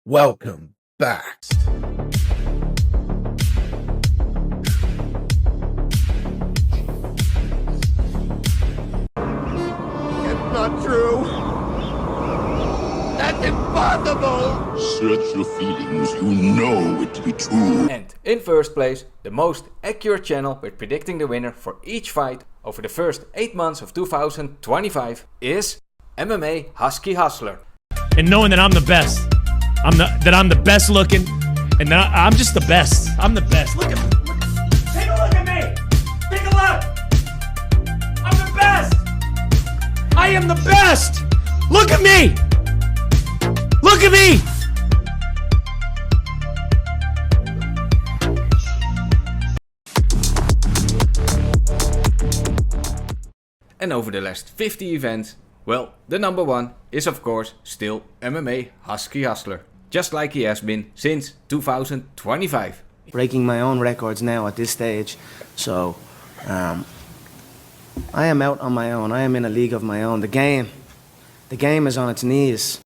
welcome back. It's not true. That's impossible. Search your feelings, you know it to be true. And in first place, the most accurate channel with predicting the winner for each fight over the first 8 months of 2025 is MMA Husky Hustler. And knowing that I'm the best, I'm the best looking, and that I'm just the best. I'm the best. Look at me. Take a look at me. Take a look. I'm the best. I am the best. Look at me. Look at me. And over the last 50 events, well, the number one is of course still MMA Husky Hustler. Just like he has been since 2025. Breaking my own records now at this stage. So, I am out on my own. I am in a league of my own. The game is on its knees.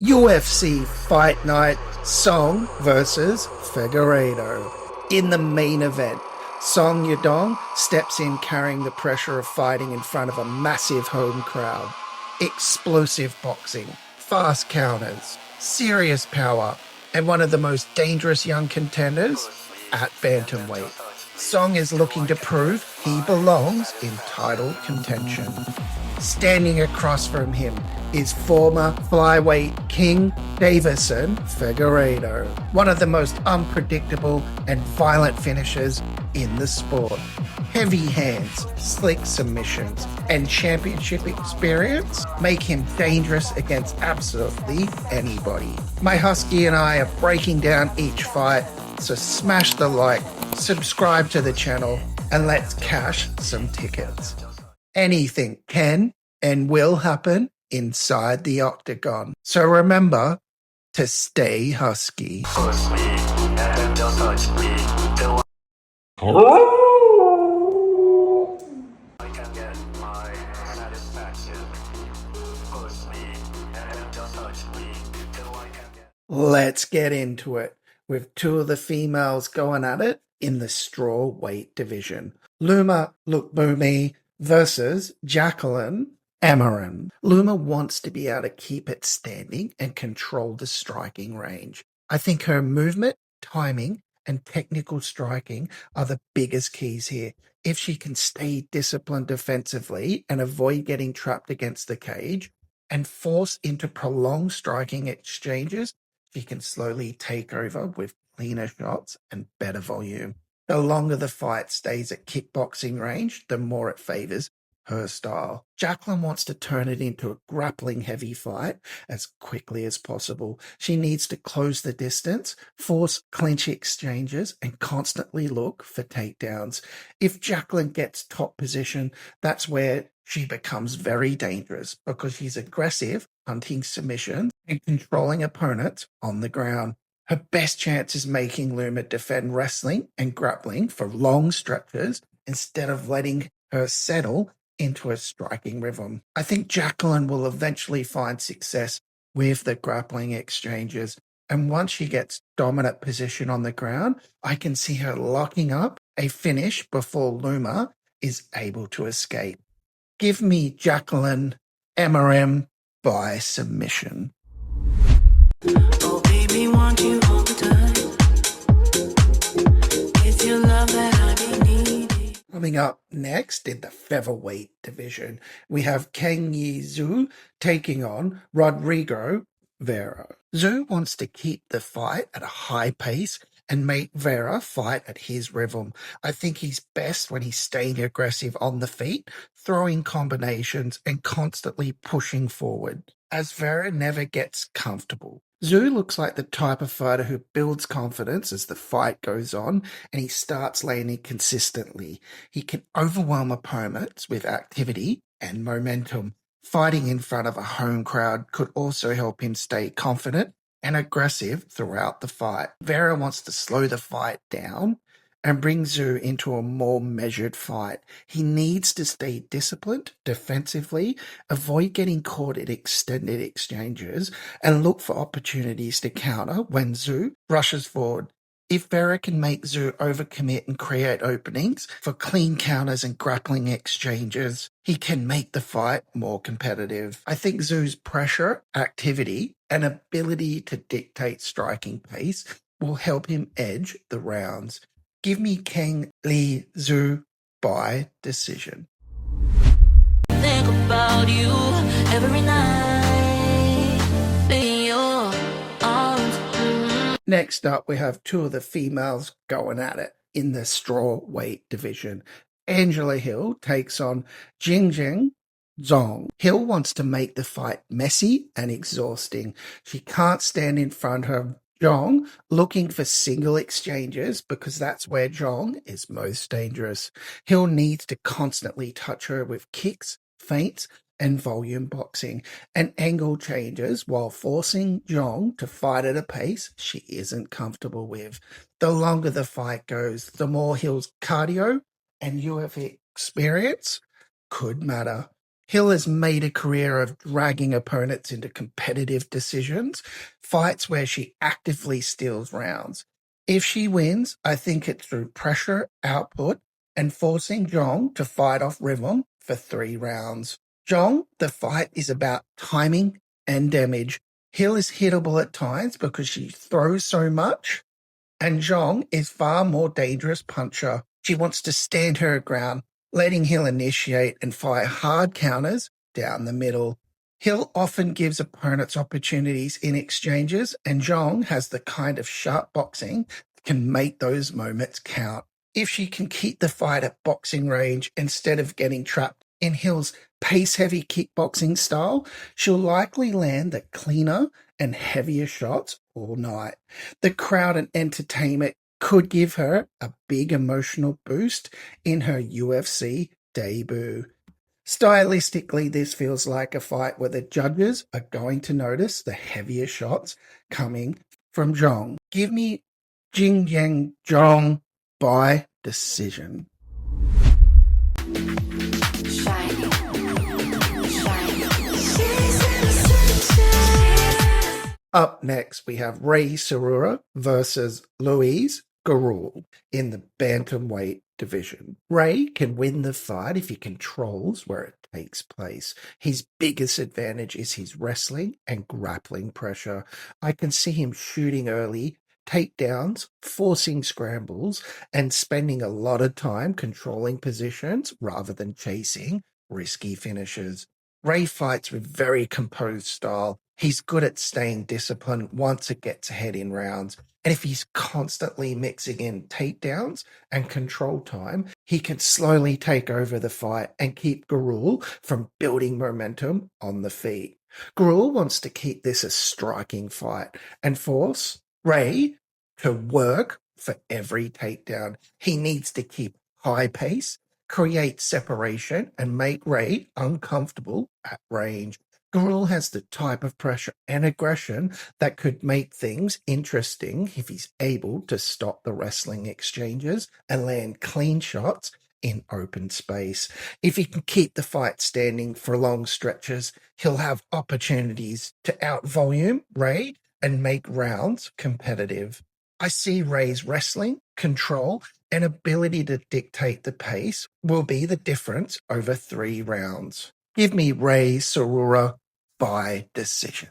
UFC Fight Night, Xiong versus Figueiredo. In the main event, Xiong Yadong steps in carrying the pressure of fighting in front of a massive home crowd. Explosive boxing, fast counters, serious power, and one of the most dangerous young contenders at bantamweight. Xiong is looking to prove he belongs in title contention. Standing across from him is former flyweight king Deiveson Figueiredo, one of the most unpredictable and violent finishers in the sport. Heavy hands, slick submissions, and championship experience make him dangerous against absolutely anybody. My Husky and I are breaking down each fight, so smash the like, subscribe to the channel, and let's cash some tickets. Anything can and will happen inside the octagon. So remember to stay husky. Push me and don't touch me till I can get my satisfaction. Push me and don't touch me till I can get. Let's get into it with two of the females going at it in the straw weight division. Loma Lookboonmee versus Jaqueline Amorim. Loma wants to be able to keep it standing and control the striking range. I think her movement, timing, and technical striking are the biggest keys here. If she can stay disciplined defensively and avoid getting trapped against the cage and force into prolonged striking exchanges, she can slowly take over with cleaner shots and better volume. The longer the fight stays at kickboxing range, the more it favors her style. Jaqueline wants to turn it into a grappling heavy fight as quickly as possible. She needs to close the distance, force clinch exchanges, and constantly look for takedowns. If Jaqueline gets top position, that's where she becomes very dangerous because she's aggressive, hunting submissions and controlling opponents on the ground. Her best chance is making Loma defend wrestling and grappling for long stretches instead of letting her settle into a striking rhythm. I think Jaqueline will eventually find success with the grappling exchanges, and once she gets dominant position on the ground, I can see her locking up a finish before Loma is able to escape. Give me Jaqueline Amorim by submission. Oh baby, want you all the time. It's your love that I be needing. Coming up next in the featherweight division, we have Kangjie taking on Rodrigo Vera. Zhu wants to keep the fight at a high pace and make Vera fight at his rhythm. I think he's best when he's staying aggressive on the feet, throwing combinations and constantly pushing forward, as Vera never gets comfortable. Zhu looks like the type of fighter who builds confidence as the fight goes on and he starts landing consistently. He can overwhelm opponents with activity and momentum. Fighting in front of a home crowd could also help him stay confident and aggressive throughout the fight. Vera wants to slow the fight down and bring Zhu into a more measured fight. He needs to stay disciplined defensively, avoid getting caught in extended exchanges, and look for opportunities to counter when Zhu rushes forward. If Vera can make Zhu overcommit and create openings for clean counters and grappling exchanges, he can make the fight more competitive. I think Zhu's pressure, activity, and ability to dictate striking pace will help him edge the rounds. Give me Kangjie Zhu by decision. Think about you every night. In your arms. Next up, we have two of the females going at it in the straw weight division. Angela Hill takes on Jingnan Zhong. Hill wants to make the fight messy and exhausting. She can't stand in front of Zhong looking for single exchanges because that's where Zhong is most dangerous. Hill needs to constantly touch her with kicks, feints, and volume boxing and angle changes while forcing Zhong to fight at a pace she isn't comfortable with. The longer the fight goes, the more Hill's cardio and UFC experience could matter. Hill has made a career of dragging opponents into competitive decisions, fights where she actively steals rounds. If she wins, I think it's through pressure, output, and forcing Zhong to fight off rhythm for 3 rounds. Zhong, the fight is about timing and damage. Hill is hittable at times because she throws so much, and Zhong is far more dangerous puncher. She wants to stand her ground, letting Hill initiate and fire hard counters down the middle. Hill often gives opponents opportunities in exchanges, and Zhong has the kind of sharp boxing that can make those moments count. If she can keep the fight at boxing range instead of getting trapped in Hill's pace-heavy kickboxing style, she'll likely land the cleaner and heavier shots all night. The crowd and entertainment could give her a big emotional boost in her UFC debut. Stylistically, this feels like a fight where the judges are going to notice the heavier shots coming from Zhong. Give me Jingnan Zhong by decision. Up next, we have Tsuruya versus Louise Gurule in the bantamweight division. Ray can win the fight if he controls where it takes place. His biggest advantage is his wrestling and grappling pressure. I can see him shooting early, takedowns, forcing scrambles, and spending a lot of time controlling positions rather than chasing risky finishes. Ray fights with very composed style. He's good at staying disciplined once it gets ahead in rounds. And if he's constantly mixing in takedowns and control time, he can slowly take over the fight and keep Gurule from building momentum on the feet. Gurule wants to keep this a striking fight and force Ray to work for every takedown. He needs to keep high pace, create separation, and make Ray uncomfortable at range. Gurule has the type of pressure and aggression that could make things interesting if he's able to stop the wrestling exchanges and land clean shots in open space. If he can keep the fight standing for long stretches, he'll have opportunities to out-volume Ray and make rounds competitive. I see Ray's wrestling, control, and ability to dictate the pace will be the difference over 3 rounds. Give me Tsuruya by decision.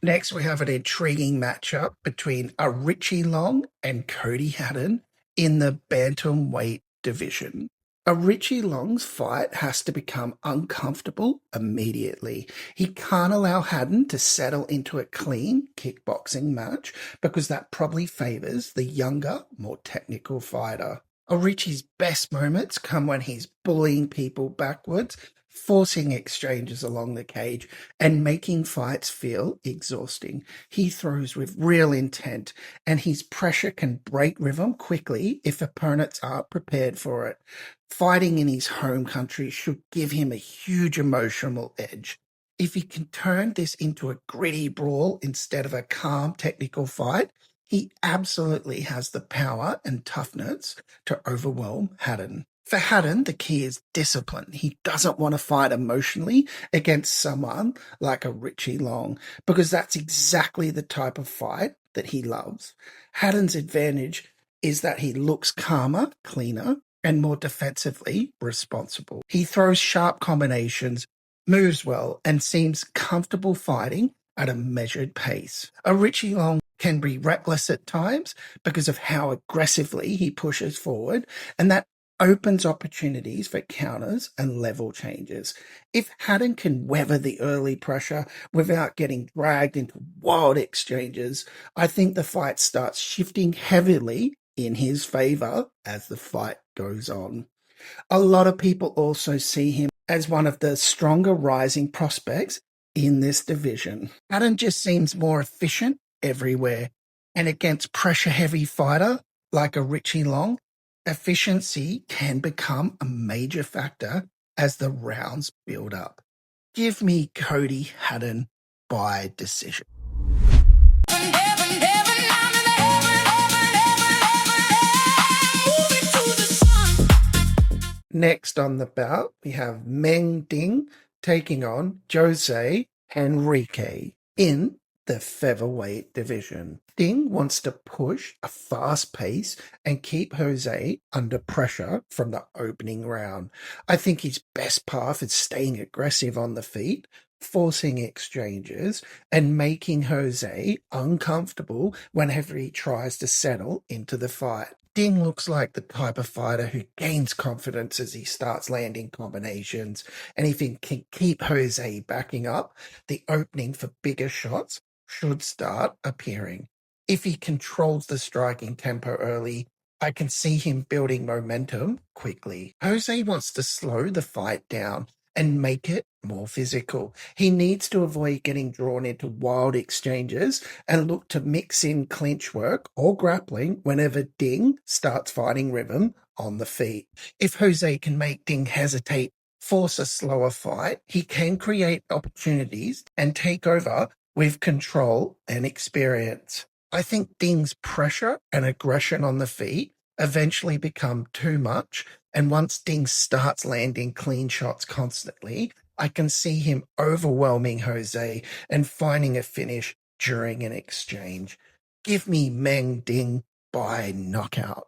Next, we have an intriguing matchup between Aoriqileng and Cody Haddon in the bantamweight division. Aoriqileng's fight has to become uncomfortable immediately. He can't allow Haddon to settle into a clean kickboxing match because that probably favors the younger, more technical fighter. Aoriqi's best moments come when he's bullying people backwards, forcing exchanges along the cage, and making fights feel exhausting. He throws with real intent, and his pressure can break rhythm quickly if opponents aren't prepared for it. Fighting in his home country should give him a huge emotional edge. If he can turn this into a gritty brawl instead of a calm technical fight, he absolutely has the power and toughness to overwhelm Haddon. For Haddon, the key is discipline. He doesn't want to fight emotionally against someone like Aoriqileng because that's exactly the type of fight that he loves. Haddon's advantage is that he looks calmer, cleaner, and more defensively responsible. He throws sharp combinations, moves well, and seems comfortable fighting at a measured pace. Aoriqileng can be reckless at times because of how aggressively he pushes forward, and that opens opportunities for counters and level changes. If Haddon can weather the early pressure without getting dragged into wild exchanges, I think the fight starts shifting heavily in his favor as the fight goes on. A lot of people also see him as one of the stronger rising prospects in this division. Haddon just seems more efficient everywhere, and against pressure-heavy fighter like Aoriqileng, efficiency can become a major factor as the rounds build up. Give me Cody Haddon by decision. Next on the bout, we have Meng taking on José Henrique in the featherweight division. Ding wants to push a fast pace and keep José under pressure from the opening round. I think his best path is staying aggressive on the feet, forcing exchanges, and making José uncomfortable whenever he tries to settle into the fight. Ding looks like the type of fighter who gains confidence as he starts landing combinations, and if he can keep José backing up, the opening for bigger shots should start appearing. If he controls the striking tempo early, I can see him building momentum quickly. José wants to slow the fight down and make it more physical. He needs to avoid getting drawn into wild exchanges and look to mix in clinch work or grappling whenever Ding starts fighting rhythm on the feet. If José can make Ding hesitate, force a slower fight, he can create opportunities and take over with control and experience. I think Ding's pressure and aggression on the feet eventually become too much, and once Ding starts landing clean shots constantly, I can see him overwhelming José and finding a finish during an exchange. Give me Meng Ding by knockout.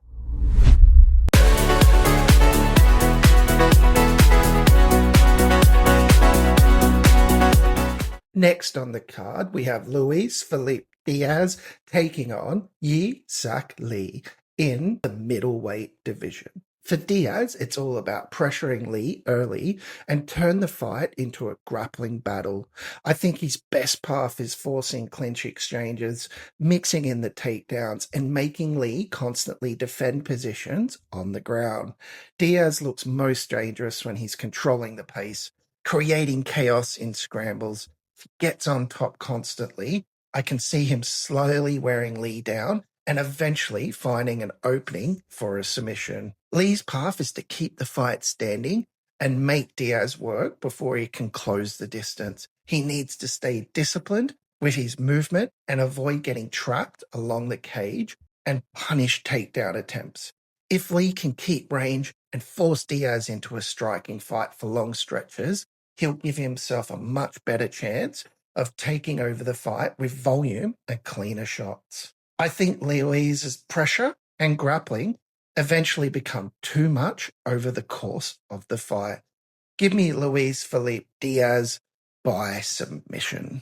Next on the card, we have Luis Felipe Diaz taking on Yi Sak Lee in the middleweight division. For Diaz, it's all about pressuring Lee early and turn the fight into a grappling battle. I think his best path is forcing clinch exchanges, mixing in the takedowns, and making Lee constantly defend positions on the ground. Diaz looks most dangerous when he's controlling the pace, creating chaos in scrambles. If he gets on top constantly, I can see him slowly wearing Lee down and eventually finding an opening for a submission. Lee's path is to keep the fight standing and make Diaz work before he can close the distance. He needs to stay disciplined with his movement and avoid getting trapped along the cage and punish takedown attempts. If Lee can keep range and force Diaz into a striking fight for long stretches, he'll give himself a much better chance of taking over the fight with volume and cleaner shots. I think Luis's pressure and grappling eventually become too much over the course of the fight. Give me Luis Felipe Diaz by submission.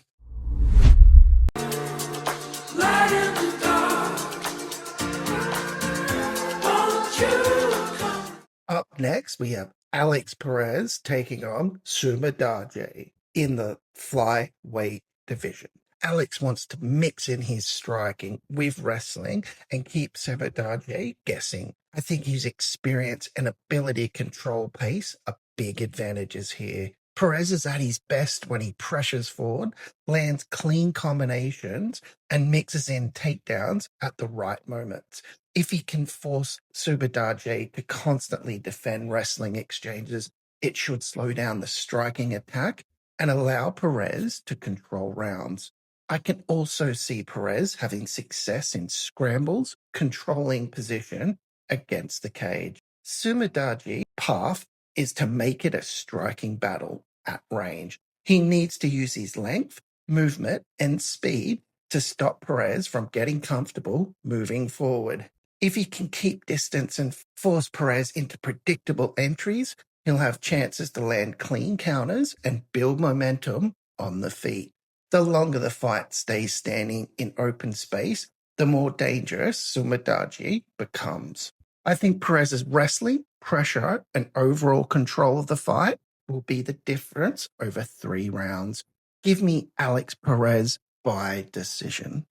Up next, we have Alex Perez taking on Sumudaerji in the flyweight division. Alex wants to mix in his striking with wrestling and keep Sumudaerji guessing. I think his experience and ability to control pace are big advantages here. Perez is at his best when he pressures forward, lands clean combinations, and mixes in takedowns at the right moments. If he can force Sumudaerji to constantly defend wrestling exchanges, it should slow down the striking attack and allow Perez to control rounds. I can also see Perez having success in scrambles, controlling position against the cage. Sumudaerji's path is to make it a striking battle at range. He needs to use his length, movement, and speed to stop Perez from getting comfortable moving forward. If he can keep distance and force Perez into predictable entries, he'll have chances to land clean counters and build momentum on the feet. The longer the fight stays standing in open space, the more dangerous Sumudaerji becomes. I think Perez's wrestling, pressure, and overall control of the fight will be the difference over 3 rounds. Give me Alex Perez by decision.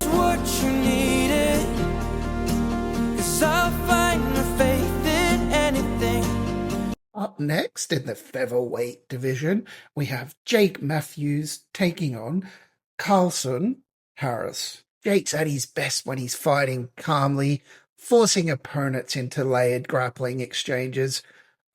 What you needed, 'cause I'll find the faith in anything. Up next in the featherweight division, we have Jake Matthews taking on Carlston Harris. Jake's at his best when he's fighting calmly, forcing opponents into layered grappling exchanges.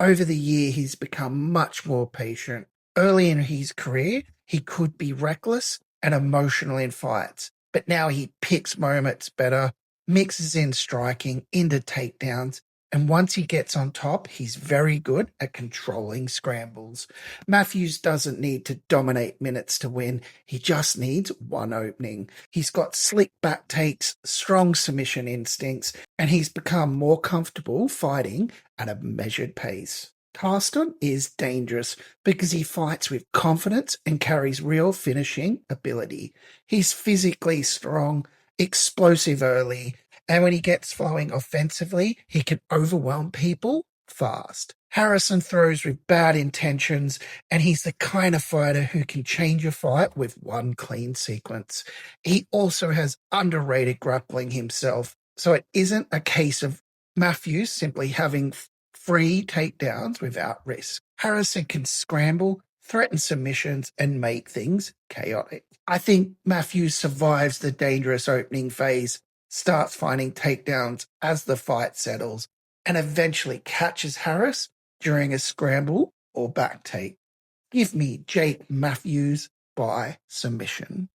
Over the year, he's become much more patient. Early in his career, he could be reckless and emotional in fights, but now he picks moments better, mixes in striking into takedowns, and once he gets on top, he's very good at controlling scrambles. Matthews doesn't need to dominate minutes to win. He just needs one opening. He's got slick back takes, strong submission instincts, and he's become more comfortable fighting at a measured pace. Carlston is dangerous because he fights with confidence and carries real finishing ability. He's physically strong, explosive early, and when he gets flowing offensively, he can overwhelm people fast. Harrison throws with bad intentions, and he's the kind of fighter who can change a fight with one clean sequence. He also has underrated grappling himself, so it isn't a case of Matthews simply having free takedowns without risk. Harrison can scramble, threaten submissions, and make things chaotic. I think Matthews survives the dangerous opening phase, starts finding takedowns as the fight settles, and eventually catches Harris during a scramble or back take. Give me Jake Matthews by submission.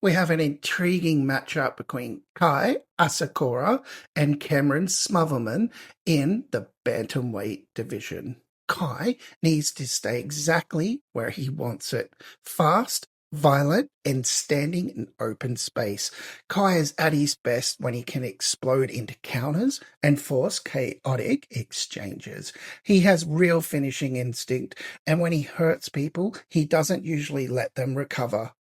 We have an intriguing matchup between Kai Asakura and Cameron Smotherman in the bantamweight division. Kai needs to stay exactly where he wants it. Fast, violent, and standing in open space. Kai is at his best when he can explode into counters and force chaotic exchanges. He has real finishing instinct, and when he hurts people, he doesn't usually let them recover.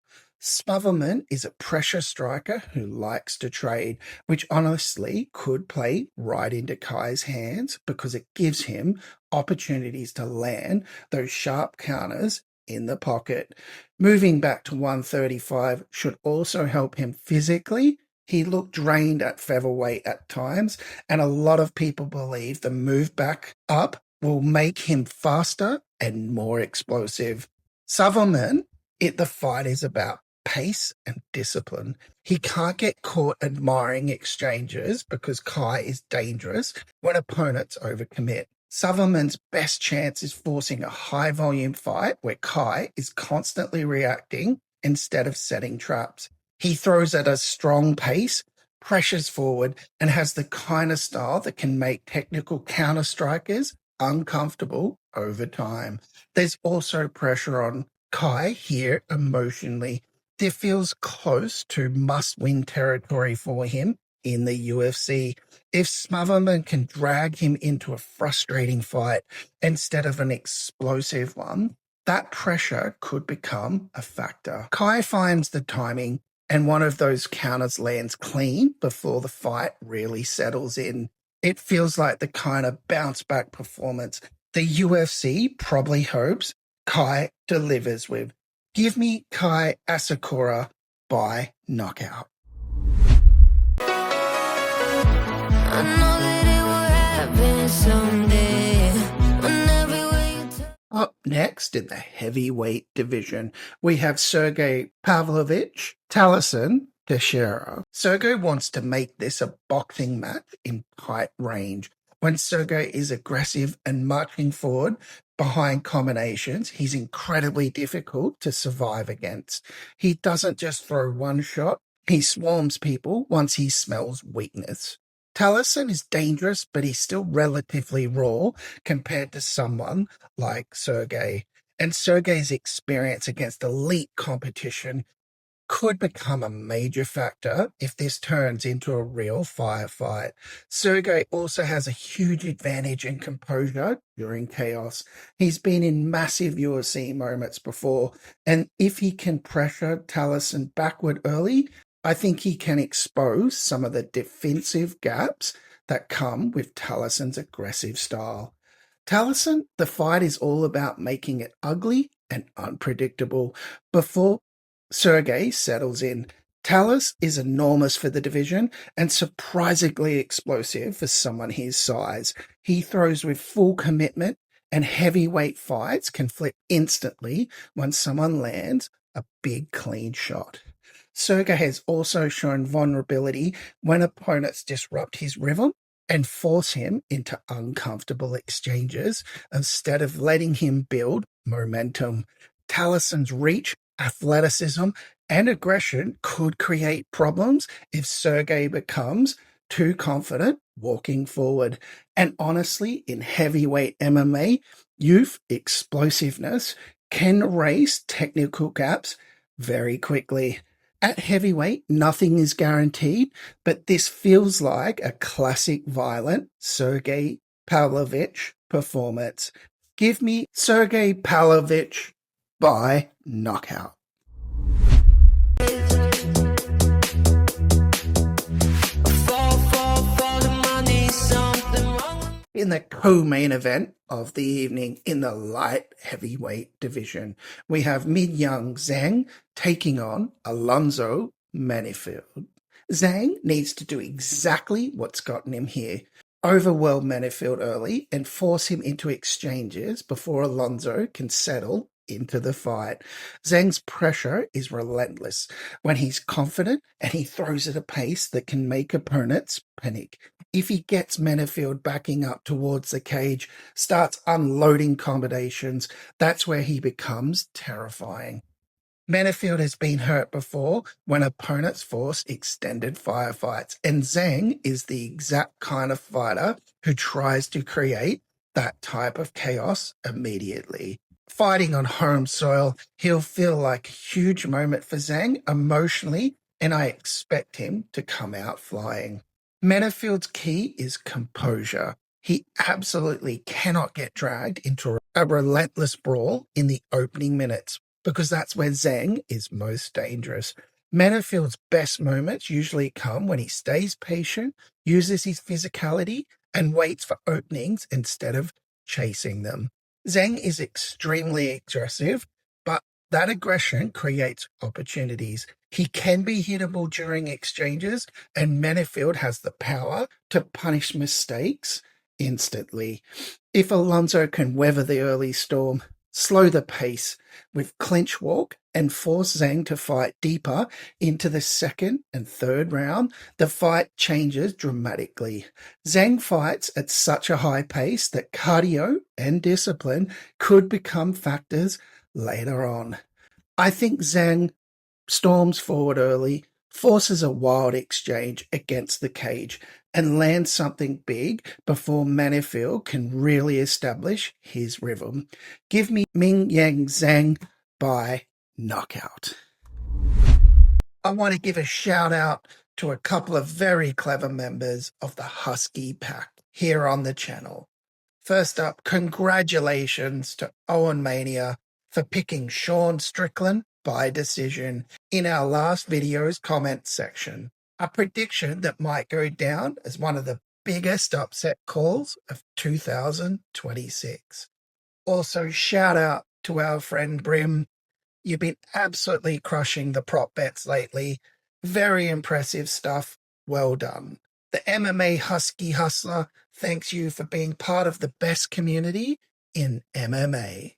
Smotherman is a pressure striker who likes to trade, which honestly could play right into Kai's hands because it gives him opportunities to land those sharp counters in the pocket. Moving back to 135 should also help him physically. He looked drained at featherweight at times, and a lot of people believe the move back up will make him faster and more explosive. Smotherman, the fight is about pace and discipline. He can't get caught admiring exchanges because Kai is dangerous when opponents overcommit. Smotherman's best chance is forcing a high-volume fight where Kai is constantly reacting instead of setting traps. He throws at a strong pace, pressures forward, and has the kind of style that can make technical counter-strikers uncomfortable over time. There's also pressure on Kai here emotionally. There feels close to must-win territory for him in the UFC. If Smotherman can drag him into a frustrating fight instead of an explosive one, that pressure could become a factor. Kai finds the timing, and one of those counters lands clean before the fight really settles in. It feels like the kind of bounce-back performance the UFC probably hopes Kai delivers with. Give me Kai Asakura by knockout. I know that it will happen someday. Up next in the heavyweight division, we have Sergei Pavlovich, Tallison, Teixeira. Sergei wants to make this a boxing match in tight range. When Sergei is aggressive and marching forward behind combinations, he's incredibly difficult to survive against. He doesn't just throw one shot, he swarms people once he smells weakness. Tallison is dangerous, but he's still relatively raw compared to someone like Sergei. And Sergei's experience against elite competition could become a major factor if this turns into a real firefight. Sergei also has a huge advantage in composure during chaos. He's been in massive UFC moments before, and if he can pressure Tallison backward early, I think he can expose some of the defensive gaps that come with Tallison's aggressive style. Tallison, the fight is all about making it ugly and unpredictable before Sergei settles in. Tallis is enormous for the division and surprisingly explosive for someone his size. He throws with full commitment, and heavyweight fights can flip instantly when someone lands a big clean shot. Sergei has also shown vulnerability when opponents disrupt his rhythm and force him into uncomfortable exchanges instead of letting him build momentum. Tallison's reach, athleticism, and aggression could create problems if Sergei becomes too confident walking forward. And honestly, in heavyweight MMA, youth explosiveness can erase technical gaps very quickly. At heavyweight, nothing is guaranteed, but this feels like a classic violent Sergei Pavlovich performance. Give me Sergei Pavlovich by knockout. In the co-main event of the evening in the light heavyweight division, we have Mingyang Zhang taking on Alonzo Manifield. Zhang needs to do exactly what's gotten him here. Overwhelm Manifield early and force him into exchanges before Alonzo can settle into the fight. Zhang's pressure is relentless when he's confident, and he throws at a pace that can make opponents panic. If he gets Manifield backing up towards the cage, starts unloading combinations, that's where he becomes terrifying. Manifield has been hurt before when opponents force extended firefights, and Zhang is the exact kind of fighter who tries to create that type of chaos immediately. Fighting on home soil, he'll feel like a huge moment for Zhang emotionally, and I expect him to come out flying. Manifield's key is composure. He absolutely cannot get dragged into a relentless brawl in the opening minutes, because that's where Zhang is most dangerous. Manifield's best moments usually come when he stays patient, uses his physicality, and waits for openings instead of chasing them. Zhang is extremely aggressive, but that aggression creates opportunities. He can be hittable during exchanges, and Manifield has the power to punish mistakes instantly. If Alonzo can weather the early storm, slow the pace with clinch walk, and force Zhang to fight deeper into the second and third round, the fight changes dramatically. Zhang fights at such a high pace that cardio and discipline could become factors later on. I think Zhang storms forward early, forces a wild exchange against the cage, and lands something big before Manifield can really establish his rhythm. Give me Mingyang Zhang by knockout. I want to give a shout out to a couple of very clever members of the Husky Pack here on the channel. First up, congratulations to Owen Mania for picking Sean Strickland by decision in our last video's comment section. A prediction that might go down as one of the biggest upset calls of 2026. Also, shout out to our friend Brim. You've been absolutely crushing the prop bets lately. Very impressive stuff. Well done. The MMA Husky Hustler thanks you for being part of the best community in MMA.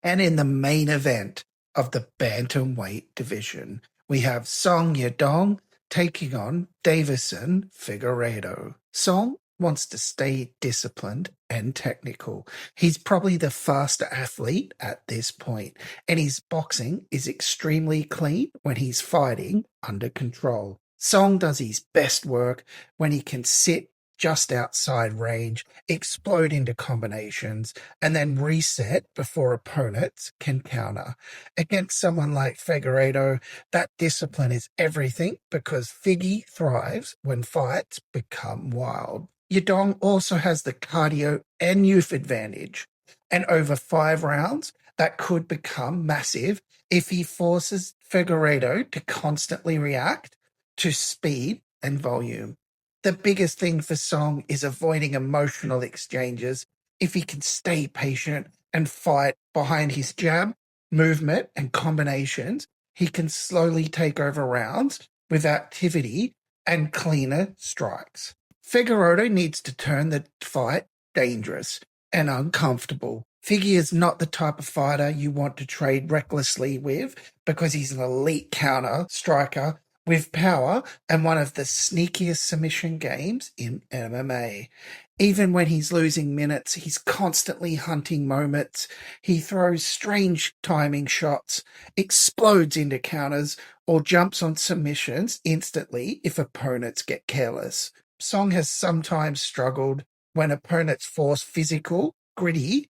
And in the main event of the bantamweight division, we have Song Yadong taking on Davison Figueiredo. Song wants to stay disciplined and technical. He's probably the faster athlete at this point, and his boxing is extremely clean when he's fighting under control. Song does his best work when he can sit just outside range, explode into combinations, and then reset before opponents can counter. Against someone like Figueiredo, that discipline is everything because Figgy thrives when fights become wild. Yadong also has the cardio and youth advantage, and over 5 rounds, that could become massive if he forces Figueiredo to constantly react to speed and volume. The biggest thing for Song is avoiding emotional exchanges. If he can stay patient and fight behind his jab, movement, and combinations, he can slowly take over rounds with activity and cleaner strikes. Figueiredo needs to turn the fight dangerous and uncomfortable. Figgy is not the type of fighter you want to trade recklessly with because he's an elite counter striker with power and one of the sneakiest submission games in MMA. Even when he's losing minutes, he's constantly hunting moments. He throws strange timing shots, explodes into counters, or jumps on submissions instantly if opponents get careless. Song has sometimes struggled when opponents force physical, gritty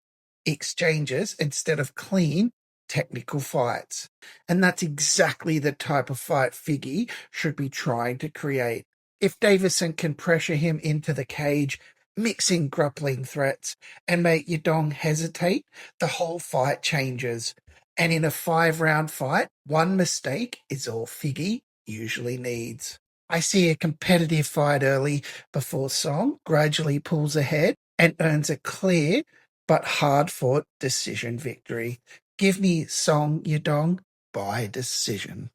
exchanges instead of clean, technical fights. And that's exactly the type of fight Figgy should be trying to create. If Davison can pressure him into the cage, mixing grappling threats, and make Yadong hesitate, the whole fight changes. And in a 5-round fight, one mistake is all Figgy usually needs. I see a competitive fight early before Song gradually pulls ahead and earns a clear but hard-fought decision victory. Give me Song Yadong by decision.